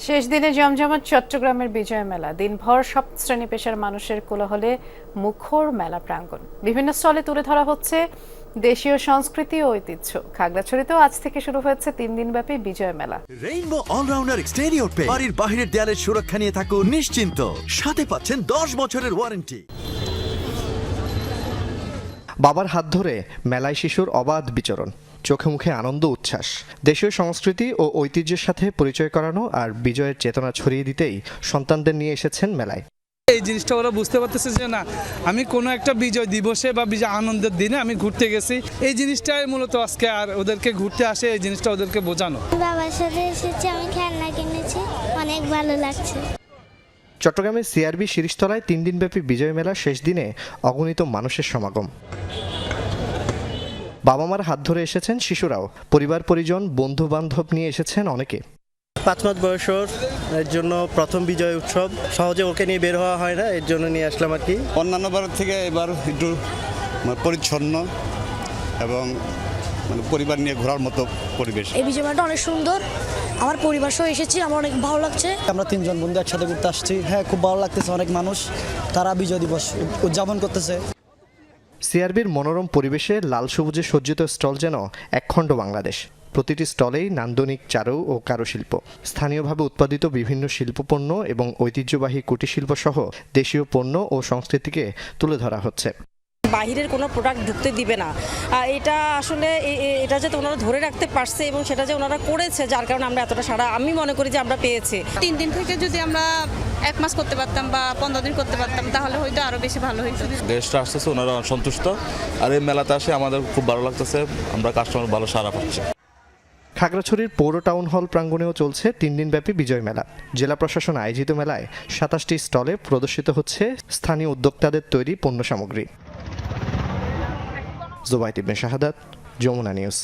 শেষ দিনে জমজমাট চট্টগ্রামের বিজয় মেলা। দিনভর সব শ্রেণী পেশার মানুষের কোলাহলে মুখর মেলা প্রাঙ্গণ। বিভিন্ন স্টলে তুলে ধরা হচ্ছে দেশীয় সংস্কৃতি ও ঐতিহ্য। খাগড়াছড়িতেও আজ থেকে শুরু হয়েছে 3 দিনব্যাপী বিজয় মেলা। রেইনবো অলরাউন্ডার এক্সটেরিয়র পে বাড়ির বাহিরের দেয়ালের সুরক্ষা নিয়ে থাকুন নিশ্চিন্ত। সাথে পাচ্ছেন 10 বছরের ওয়ারেন্টি। বাবার হাত ধরে মেলায় শিশুর অবাধ বিচরণ, চোখে মুখে আনন্দ উচ্ছ্বাস। দেশীয় সংস্কৃতি ও ঐতিহ্যের সাথে পরিচয় করানো আর বিজয়ের চেতনা ছড়িয়ে দিতেই সন্তানদের নিয়ে এসেছেন মেলায়। এই জিনিসটা ওরা বুঝতে পারতেছে যে না, আমি কোনো একটা বিজয় দিবসে বা বিজয় আনন্দের দিনে আমি ঘুরতে গেছি। এই জিনিসটাই মূলত আজকে আর ওদেরকে ঘুরতে আসে, এই জিনিসটা ওদেরকে বোঝানো। বাবার সাথে এসেছি, আমি খেলনা কিনেছি, অনেক ভালো লাগছে। চট্টগ্রামের সিআরবি শিরিষতলায় 3 দিনব্যাপী বিজয় মেলার শেষ দিনে অগণিত মানুষের সমাগম। বাবা মার হাত ধরে এসেছেন শিশুরাও, পরিবার পরিজন বন্ধু বান্ধব নিয়ে এসেছেন অনেকে। 5 মাস বয়সের এর জন্য প্রথম বিজয় উৎসব, সহজে ওকে নিয়ে বের হওয়া হয় না, এর জন্য নিয়ে আসলাম আর কি। অন্যান্য বার থেকে এবার একটু পরিচ্ছন্ন এবং পরিবার নিয়ে ঘোরার মতো পরিবেশ। এই বিজয় মেলাটা অনেক সুন্দর, আমার পরিবার সহ এসেছি, আমার অনেক ভালো লাগছে। আমরা 3 জন বন্ধু একসাথে ঘুরতে আসছি। হ্যাঁ, খুব ভালো লাগতেছে। অনেক মানুষ তারা বিজয় দিবস উদযাপন করতেছে। সিআরবির মনোরম পরিবেশে লাল সবুজে সজ্জিত স্টল যেন একখণ্ড বাংলাদেশ। প্রতিটি স্টলেই নান্দনিক চারু ও কারুশিল্প, স্থানীয়ভাবে উৎপাদিত বিভিন্ন শিল্পপণ্য এবং ঐতিহ্যবাহী কুটিরশিল্প সহ দেশীয় পণ্য ও সংস্কৃতিকে তুলে ধরা হচ্ছে। বাহিরের কোনো প্রোডাক্ট ঢুকতে দিবে না, এটা আসলে এটা যে ওনারা ধরে রাখতে পারছে এবং সেটা যে ওনারা করেছে, যার কারণে আমরা এতটা সাড়া আমি মনে করি যে আমরা পেয়েছি। 3 দিন থেকে যদি আমরা 1 মাস করতে পারতাম বা 15 দিন করতে পারতাম তাহলে হয়তো আরো বেশি ভালো হতো। গেস্টরা আসতেছে, ওনারা সন্তুষ্ট, আর এই মেলাতে আসে আমাদের খুব ভালো লাগতেছে, আমরা কাস্টমার ভালো সাড়া পাচ্ছি। খাগড়াছড়ির পৌর টাউন হল প্রাঙ্গণেও চলছে 3 দিনব্যাপী বিজয় মেলা। জেলা প্রশাসন আয়োজিত মেলায় 27টি স্টলে প্রদর্শিত হচ্ছে স্থানীয় উদ্যোক্তাদের তৈরি পণ্য সামগ্রী। জুবাইদ ইবনে শাহাদাত, যমুনা নিউজ।